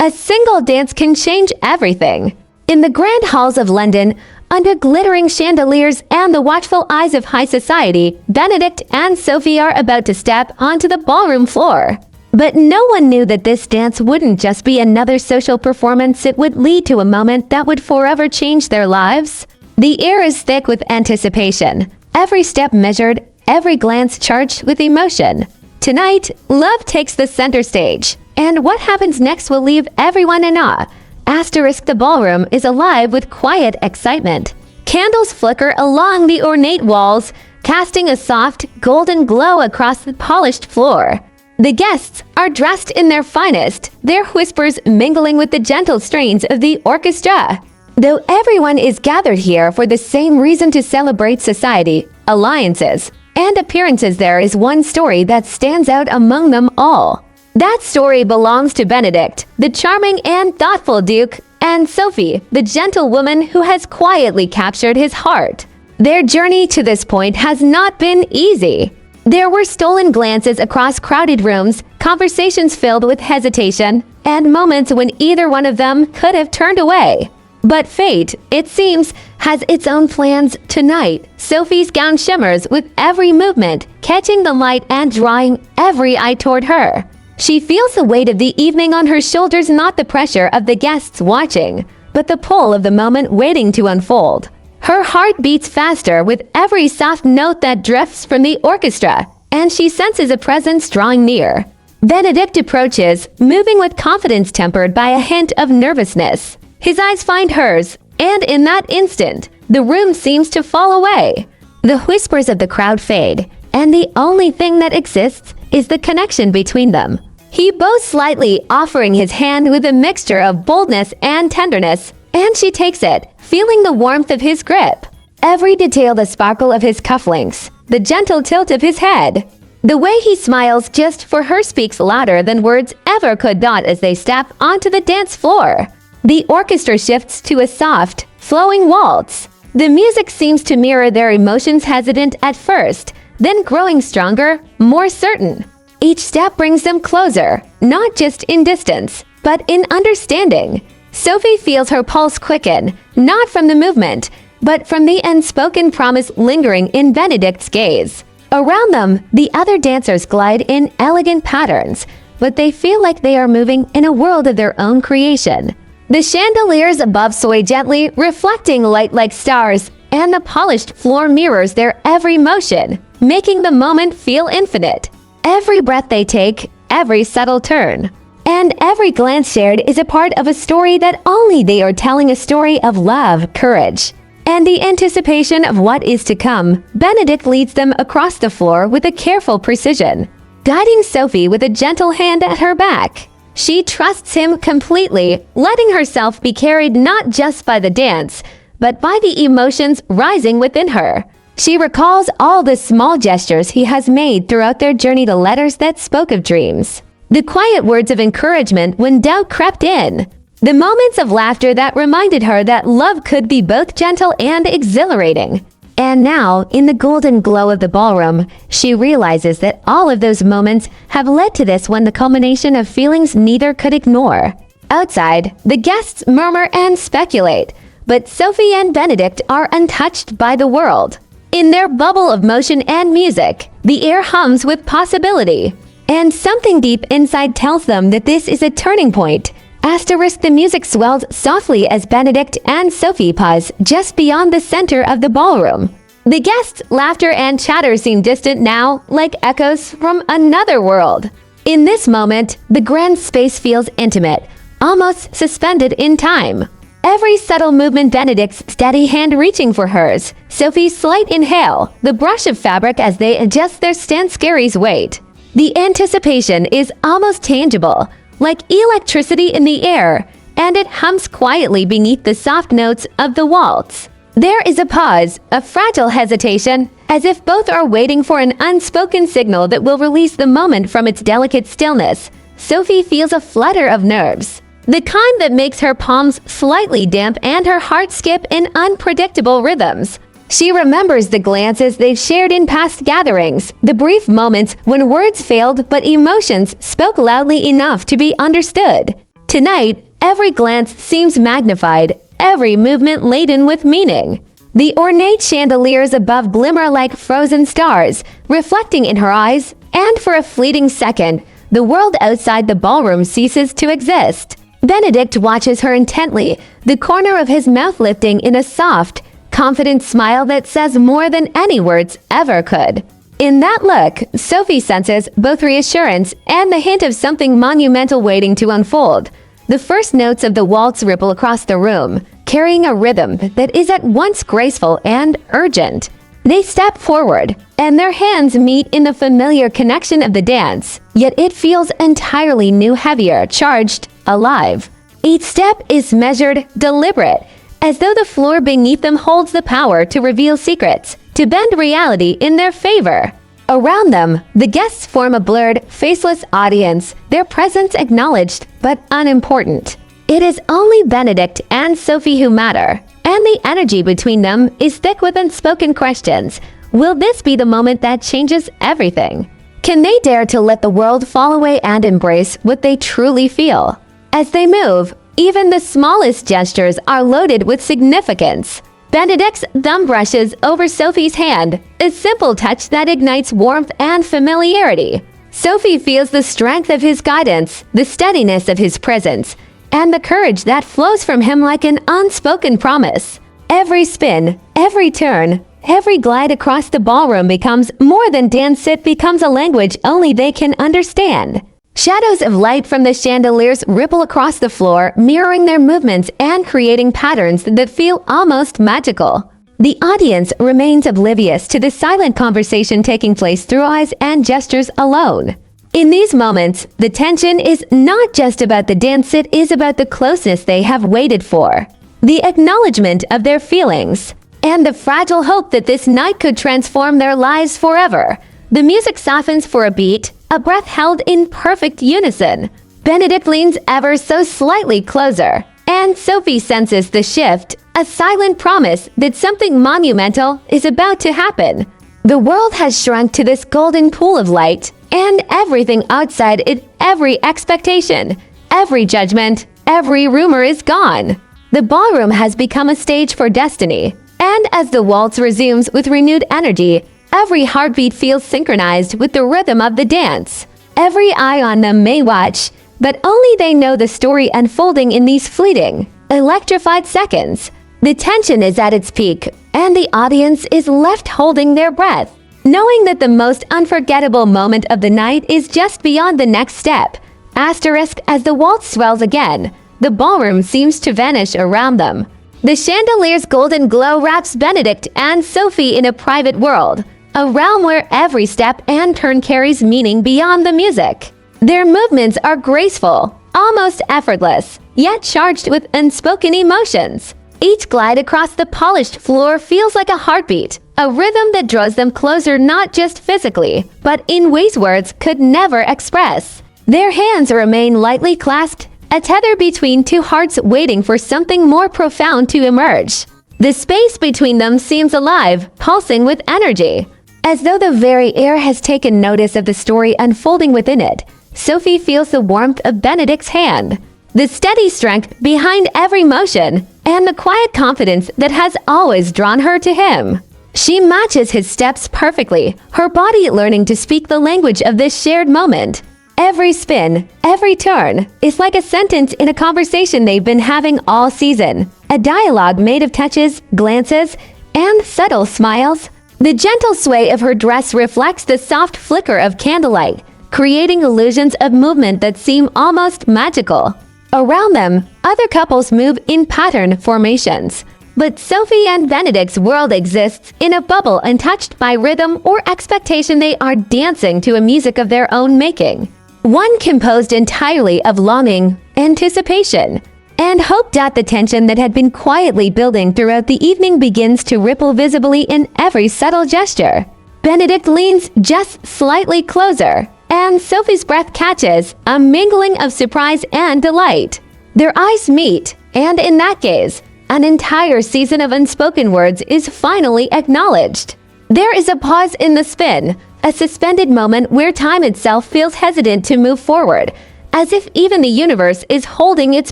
A single dance can change everything. In the grand halls of London, under glittering chandeliers and the watchful eyes of high society, Benedict and Sophie are about to step onto the ballroom floor. But no one knew that this dance wouldn't just be another social performance, it would lead to a moment that would forever change their lives. The air is thick with anticipation, every step measured, every glance charged with emotion. Tonight, love takes the center stage, and what happens next will leave everyone in awe. The ballroom is alive with quiet excitement. Candles flicker along the ornate walls, casting a soft, golden glow across the polished floor. The guests are dressed in their finest, their whispers mingling with the gentle strains of the orchestra. Though everyone is gathered here for the same reason, to celebrate society, alliances, and appearances, there is one story that stands out among them all. That story belongs to Benedict, the charming and thoughtful Duke, and Sophie, the gentle woman who has quietly captured his heart. Their journey to this point has not been easy. There were stolen glances across crowded rooms, conversations filled with hesitation, and moments when either one of them could have turned away. But fate, it seems, has its own plans. Tonight, Sophie's gown shimmers with every movement, catching the light and drawing every eye toward her. She feels the weight of the evening on her shoulders, not the pressure of the guests watching, but the pull of the moment waiting to unfold. Her heart beats faster with every soft note that drifts from the orchestra, and she senses a presence drawing near. Benedict approaches, moving with confidence tempered by a hint of nervousness. His eyes find hers, and in that instant, the room seems to fall away. The whispers of the crowd fade, and the only thing that exists is the connection between them. He bows slightly, offering his hand with a mixture of boldness and tenderness, and she takes it, feeling the warmth of his grip. Every detail, the sparkle of his cufflinks, the gentle tilt of his head. The way he smiles just for her speaks louder than words ever could not as they step onto the dance floor. The orchestra shifts to a soft, flowing waltz. The music seems to mirror their emotions, hesitant at first, then growing stronger, more certain. Each step brings them closer, not just in distance, but in understanding. Sophie feels her pulse quicken, not from the movement, but from the unspoken promise lingering in Benedict's gaze. Around them, the other dancers glide in elegant patterns, but they feel like they are moving in a world of their own creation. The chandeliers above sway gently, reflecting light like stars, and the polished floor mirrors their every motion, making the moment feel infinite. Every breath they take, every subtle turn, and every glance shared is a part of a story that only they are telling, a story of love, courage, and the anticipation of what is to come. Benedict leads them across the floor with a careful precision, guiding Sophie with a gentle hand at her back. She trusts him completely, letting herself be carried not just by the dance, but by the emotions rising within her. She recalls all the small gestures he has made throughout their journey, the letters that spoke of dreams, the quiet words of encouragement when doubt crept in, the moments of laughter that reminded her that love could be both gentle and exhilarating. And now, in the golden glow of the ballroom, she realizes that all of those moments have led to this one, the culmination of feelings neither could ignore. Outside, the guests murmur and speculate, but Sophie and Benedict are untouched by the world. In their bubble of motion and music, the air hums with possibility, and something deep inside tells them that this is a turning point. The music swelled softly as Benedict and Sophie pause just beyond the center of the ballroom. The guests' laughter and chatter seem distant now, like echoes from another world. In this moment, the grand space feels intimate, almost suspended in time. Every subtle movement, Benedict's steady hand reaching for hers, Sophie's slight inhale, the brush of fabric as they adjust their stance carries weight. The anticipation is almost tangible, like electricity in the air, and it hums quietly beneath the soft notes of the waltz. There is a pause, a fragile hesitation, as if both are waiting for an unspoken signal that will release the moment from its delicate stillness. Sophie feels a flutter of nerves, the kind that makes her palms slightly damp and her heart skip in unpredictable rhythms. She remembers the glances they've shared in past gatherings, the brief moments when words failed but emotions spoke loudly enough to be understood. Tonight, every glance seems magnified, every movement laden with meaning. The ornate chandeliers above glimmer like frozen stars, reflecting in her eyes, and for a fleeting second, the world outside the ballroom ceases to exist. Benedict watches her intently, the corner of his mouth lifting in a soft, confident smile that says more than any words ever could. In that look, Sophie senses both reassurance and the hint of something monumental waiting to unfold. The first notes of the waltz ripple across the room, carrying a rhythm that is at once graceful and urgent. They step forward, and their hands meet in the familiar connection of the dance, yet it feels entirely new, heavier, charged, alive. Each step is measured, deliberate, as though the floor beneath them holds the power to reveal secrets, to bend reality in their favor. Around them, the guests form a blurred, faceless audience, their presence acknowledged but unimportant. It is only Benedict and Sophie who matter, and the energy between them is thick with unspoken questions. Will this be the moment that changes everything? Can they dare to let the world fall away and embrace what they truly feel? As they move, even the smallest gestures are loaded with significance. Benedict's thumb brushes over Sophie's hand, a simple touch that ignites warmth and familiarity. Sophie feels the strength of his guidance, the steadiness of his presence, and the courage that flows from him like an unspoken promise. Every spin, every turn, every glide across the ballroom becomes more than dance. It becomes a language only they can understand. Shadows of light from the chandeliers ripple across the floor, mirroring their movements and creating patterns that feel almost magical. The audience remains oblivious to the silent conversation taking place through eyes and gestures alone. In these moments, the tension is not just about the dance, it is about the closeness they have waited for, the acknowledgement of their feelings, and the fragile hope that this night could transform their lives forever. The music softens for a beat, a breath held in perfect unison. Benedict leans ever so slightly closer, and Sophie senses the shift, a silent promise that something monumental is about to happen. The world has shrunk to this golden pool of light, and everything outside it, every expectation, every judgment, every rumor is gone. The ballroom has become a stage for destiny, and as the waltz resumes with renewed energy, every heartbeat feels synchronized with the rhythm of the dance. Every eye on them may watch, but only they know the story unfolding in these fleeting, electrified seconds. The tension is at its peak, and the audience is left holding their breath, knowing that the most unforgettable moment of the night is just beyond the next step. Asterisk, as the waltz swells again, the ballroom seems to vanish around them. The chandelier's golden glow wraps Benedict and Sophie in a private world, a realm where every step and turn carries meaning beyond the music. Their movements are graceful, almost effortless, yet charged with unspoken emotions. Each glide across the polished floor feels like a heartbeat, a rhythm that draws them closer not just physically, but in ways words could never express. Their hands remain lightly clasped, a tether between two hearts waiting for something more profound to emerge. The space between them seems alive, pulsing with energy. As though the very air has taken notice of the story unfolding within it, Sophie feels the warmth of Benedict's hand, the steady strength behind every motion, and the quiet confidence that has always drawn her to him. She matches his steps perfectly, her body learning to speak the language of this shared moment. Every spin, every turn, is like a sentence in a conversation they've been having all season, a dialogue made of touches, glances, and subtle smiles. The gentle sway of her dress reflects the soft flicker of candlelight, creating illusions of movement that seem almost magical. Around them, other couples move in pattern formations, but Sophie and Benedict's world exists in a bubble untouched by rhythm or expectation. They are dancing to a music of their own making, one composed entirely of longing, anticipation, and hope. The tension that had been quietly building throughout the evening begins to ripple visibly in every subtle gesture. Benedict leans just slightly closer, and Sophie's breath catches a mingling of surprise and delight. Their eyes meet, and in that gaze, an entire season of unspoken words is finally acknowledged. There is a pause in the spin, a suspended moment where time itself feels hesitant to move forward. as if even the universe is holding its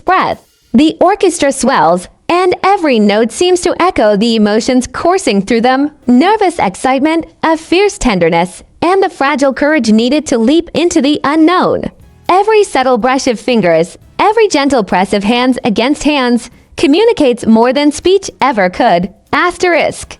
breath. The orchestra swells, and every note seems to echo the emotions coursing through them: nervous excitement, a fierce tenderness, and the fragile courage needed to leap into the unknown. Every subtle brush of fingers, every gentle press of hands against hands, communicates more than speech ever could. Asterisk.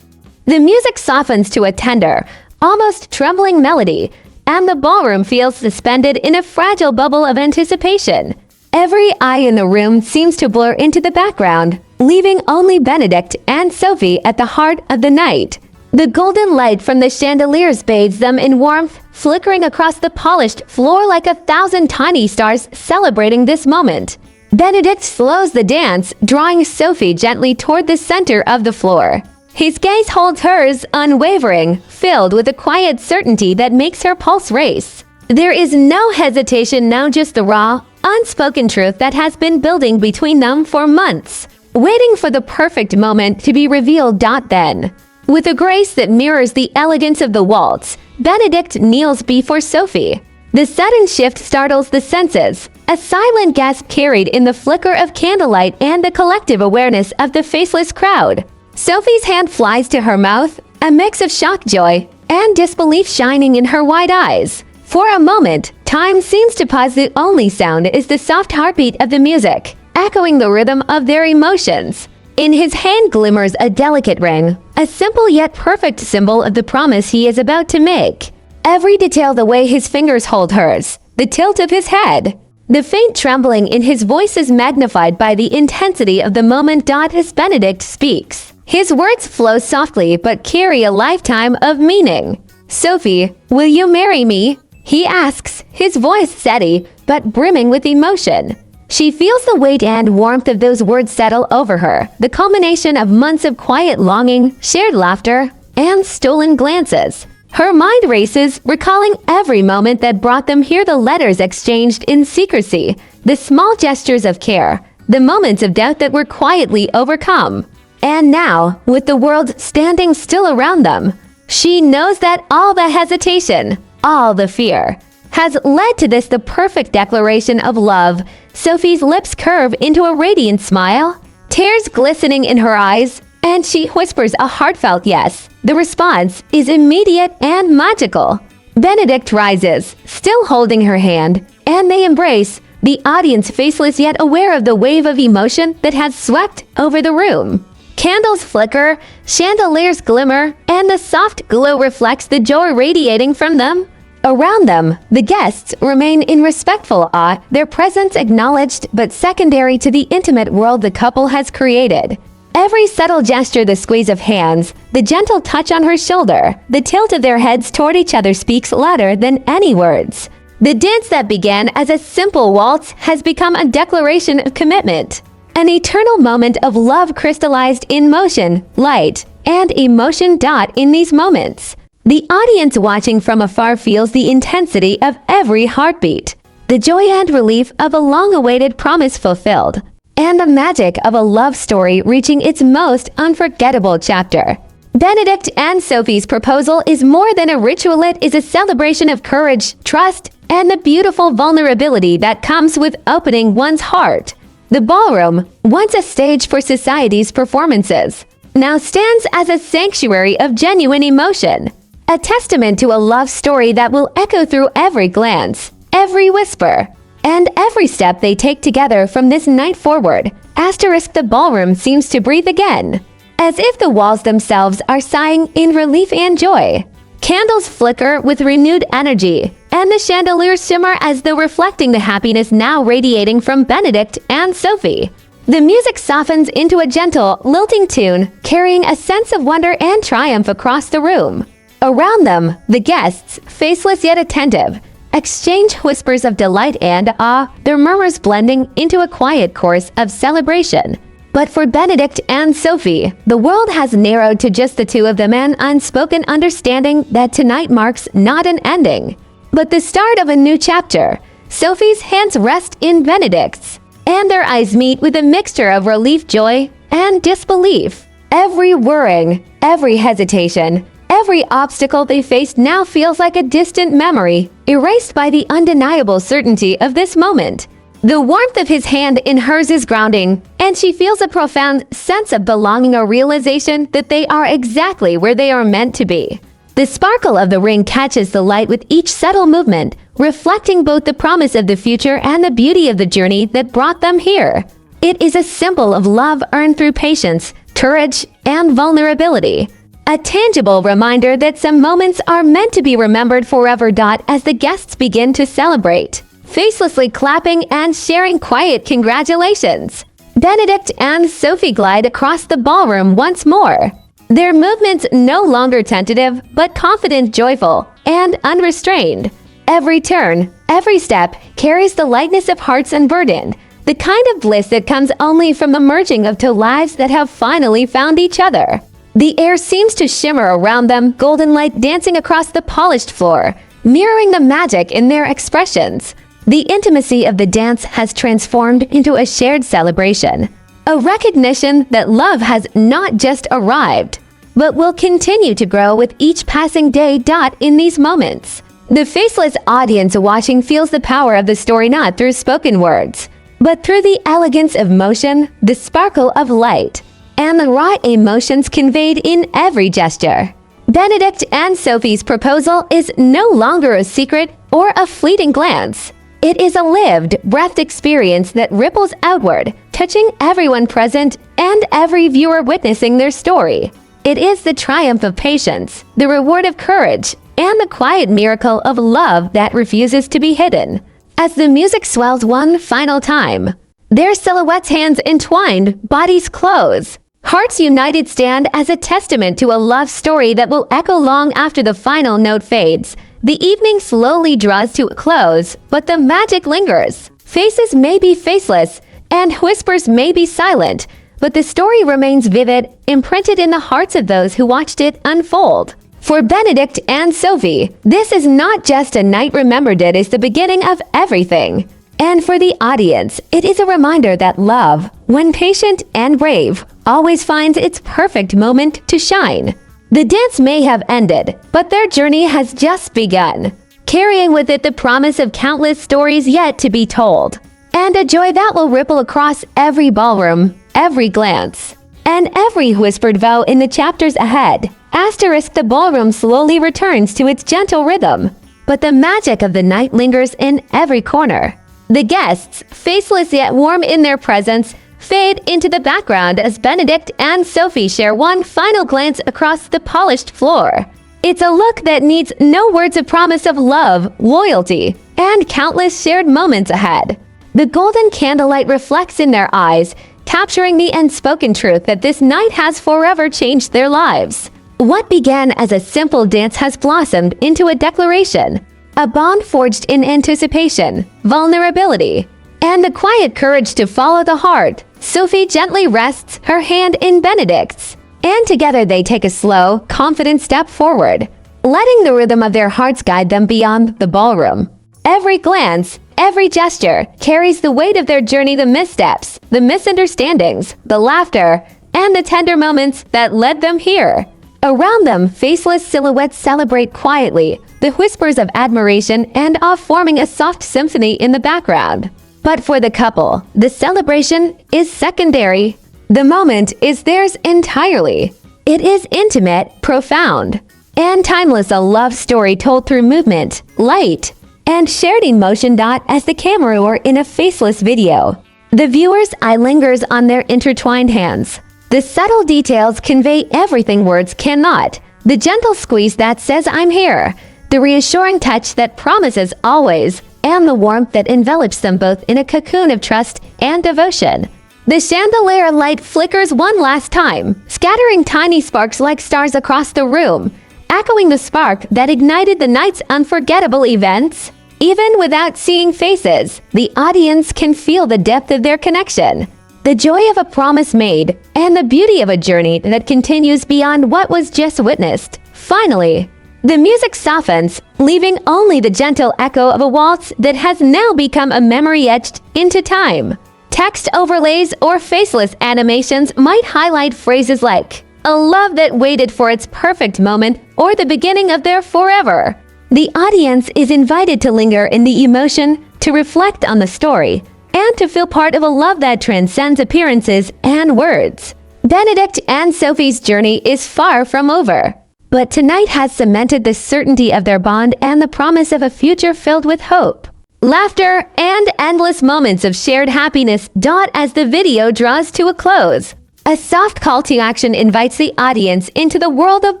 The music softens to a tender, almost trembling melody, and the ballroom feels suspended in a fragile bubble of anticipation. Every eye in the room seems to blur into the background, leaving only Benedict and Sophie at the heart of the night. The golden light from the chandeliers bathes them in warmth, flickering across the polished floor like 1,000 tiny stars celebrating this moment. Benedict slows the dance, drawing Sophie gently toward the center of the floor. His gaze holds hers, unwavering, filled with a quiet certainty that makes her pulse race. There is no hesitation now, just the raw, unspoken truth that has been building between them for months, waiting for the perfect moment to be revealed. Then, with a grace that mirrors the elegance of the waltz, Benedict kneels before Sophie. The sudden shift startles the senses, a silent gasp carried in the flicker of candlelight and the collective awareness of the faceless crowd. Sophie's hand flies to her mouth, a mix of shock, joy, and disbelief shining in her wide eyes. For a moment, time seems to pause. The only sound is the soft heartbeat of the music, echoing the rhythm of their emotions. In his hand glimmers a delicate ring, a simple yet perfect symbol of the promise he is about to make. Every detail, the way his fingers hold hers, the tilt of his head, the faint trembling in his voice is magnified by the intensity of the moment. As Benedict speaks, his words flow softly but carry a lifetime of meaning. "Sophie, will you marry me?" he asks, his voice steady but brimming with emotion. She feels the weight and warmth of those words settle over her, the culmination of months of quiet longing, shared laughter, and stolen glances. Her mind races, recalling every moment that brought them here, the letters exchanged in secrecy, the small gestures of care, the moments of doubt that were quietly overcome. And now, with the world standing still around them, she knows that all the hesitation, all the fear, has led to this, the perfect declaration of love. Sophie's lips curve into a radiant smile, tears glistening in her eyes, and she whispers a heartfelt yes. The response is immediate and magical. Benedict rises, still holding her hand, and they embrace, the audience faceless yet aware of the wave of emotion that has swept over the room. Candles flicker, chandeliers glimmer, and the soft glow reflects the joy radiating from them. Around them, the guests remain in respectful awe, their presence acknowledged but secondary to the intimate world the couple has created. Every subtle gesture, the squeeze of hands, the gentle touch on her shoulder, the tilt of their heads toward each other speaks louder than any words. The dance that began as a simple waltz has become a declaration of commitment, an eternal moment of love crystallized in motion, light, and emotion. In these moments, the audience watching from afar feels the intensity of every heartbeat, the joy and relief of a long-awaited promise fulfilled, and the magic of a love story reaching its most unforgettable chapter. Benedict and Sophie's proposal is more than a ritual. It is a celebration of courage, trust, and the beautiful vulnerability that comes with opening one's heart. The ballroom, once a stage for society's performances, now stands as a sanctuary of genuine emotion, a testament to a love story that will echo through every glance, every whisper, and every step they take together from this night forward. Asterisk. The ballroom seems to breathe again, as if the walls themselves are sighing in relief and joy. Candles flicker with renewed energy, and the chandeliers shimmer as though reflecting the happiness now radiating from Benedict and Sophie. The music softens into a gentle, lilting tune, carrying a sense of wonder and triumph across the room. Around them, the guests, faceless yet attentive, exchange whispers of delight and awe, their murmurs blending into a quiet chorus of celebration. But for Benedict and Sophie, the world has narrowed to just the two of them, an unspoken understanding that tonight marks not an ending, but the start of a new chapter. Sophie's hands rest in Benedict's, and their eyes meet with a mixture of relief, joy, and disbelief. Every whirring, every hesitation, Every obstacle they faced now feels like a distant memory, erased by the undeniable certainty of this moment. The warmth of his hand in hers is grounding, and she feels a profound sense of belonging, a realization that they are exactly where they are meant to be. The sparkle of the ring catches the light with each subtle movement, reflecting both the promise of the future and the beauty of the journey that brought them here. It is a symbol of love earned through patience, courage, and vulnerability. A tangible reminder that some moments are meant to be remembered forever. As the guests begin to celebrate, facelessly clapping and sharing quiet congratulations, Benedict and Sophie glide across the ballroom once more. Their movements no longer tentative, but confident, joyful, and unrestrained. Every turn, every step carries the lightness of hearts unburdened, the kind of bliss that comes only from the merging of two lives that have finally found each other. The air seems to shimmer around them, golden light dancing across the polished floor, mirroring the magic in their expressions. The intimacy of the dance has transformed into a shared celebration, a recognition that love has not just arrived, but will continue to grow with each passing day. In these moments, the faceless audience watching feels the power of the story not through spoken words, but through the elegance of motion, the sparkle of light, and the raw emotions conveyed in every gesture. Benedict and Sophie's proposal is no longer a secret or a fleeting glance. It is a lived, breathed experience that ripples outward, touching everyone present and every viewer witnessing their story. It is the triumph of patience, the reward of courage, and the quiet miracle of love that refuses to be hidden. As the music swells one final time, their silhouettes, hands entwined, bodies close, hearts united, stand as a testament to a love story that will echo long after the final note fades. The evening slowly draws to a close, but the magic lingers. Faces may be faceless, and whispers may be silent, but the story remains vivid, imprinted in the hearts of those who watched it unfold. For Benedict and Sophie, this is not just a night remembered, it is the beginning of everything. And for the audience, it is a reminder that love, when patient and brave, always finds its perfect moment to shine. The dance may have ended, but their journey has just begun, carrying with it the promise of countless stories yet to be told, and a joy that will ripple across every ballroom, every glance, and every whispered vow in the chapters ahead. The ballroom slowly returns to its gentle rhythm, but the magic of the night lingers in every corner. The guests, faceless yet warm in their presence, fade into the background as Benedict and Sophie share one final glance across the polished floor. It's a look that needs no words, of promise of love, loyalty, and countless shared moments ahead. The golden candlelight reflects in their eyes, capturing the unspoken truth that this night has forever changed their lives. What began as a simple dance has blossomed into a declaration, a bond forged in anticipation, vulnerability, and the quiet courage to follow the heart. Sophie gently rests her hand in Benedict's, and together they take a slow, confident step forward, letting the rhythm of their hearts guide them beyond the ballroom. Every glance, every gesture carries the weight of their journey, the missteps, the misunderstandings, the laughter, and the tender moments that led them here. Around them, faceless silhouettes celebrate quietly, the whispers of admiration and awe forming a soft symphony in the background. But for the couple, the celebration is secondary. The moment is theirs entirely. It is intimate, profound, and timeless, a love story told through movement, light, and shared emotion. As the camera or in a faceless video, the viewer's eye lingers on their intertwined hands. The subtle details convey everything words cannot. The gentle squeeze that says "I'm here," the reassuring touch that promises always, and the warmth that envelops them both in a cocoon of trust and devotion. The chandelier light flickers one last time, scattering tiny sparks like stars across the room, echoing the spark that ignited the night's unforgettable events. Even without seeing faces, the audience can feel the depth of their connection, the joy of a promise made, and the beauty of a journey that continues beyond what was just witnessed. Finally, the music softens, leaving only the gentle echo of a waltz that has now become a memory etched into time. Text overlays or faceless animations might highlight phrases like a love that waited for its perfect moment or the beginning of their forever. The audience is invited to linger in the emotion, to reflect on the story, and to feel part of a love that transcends appearances and words. Benedict and Sophie's journey is far from over, but tonight has cemented the certainty of their bond and the promise of a future filled with hope. Laughter and endless moments of shared happiness dot as the video draws to a close. A soft call to action invites the audience into the world of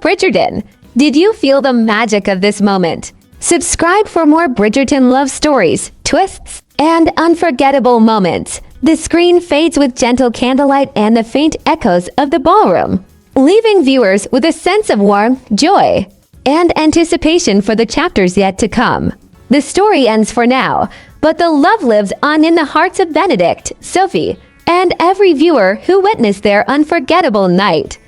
Bridgerton. Did you feel the magic of this moment? Subscribe for more Bridgerton love stories, twists, and unforgettable moments. The screen fades with gentle candlelight and the faint echoes of the ballroom, leaving viewers with a sense of warmth, joy, and anticipation for the chapters yet to come. The story ends for now, but the love lives on in the hearts of Benedict, Sophie, and every viewer who witnessed their unforgettable night.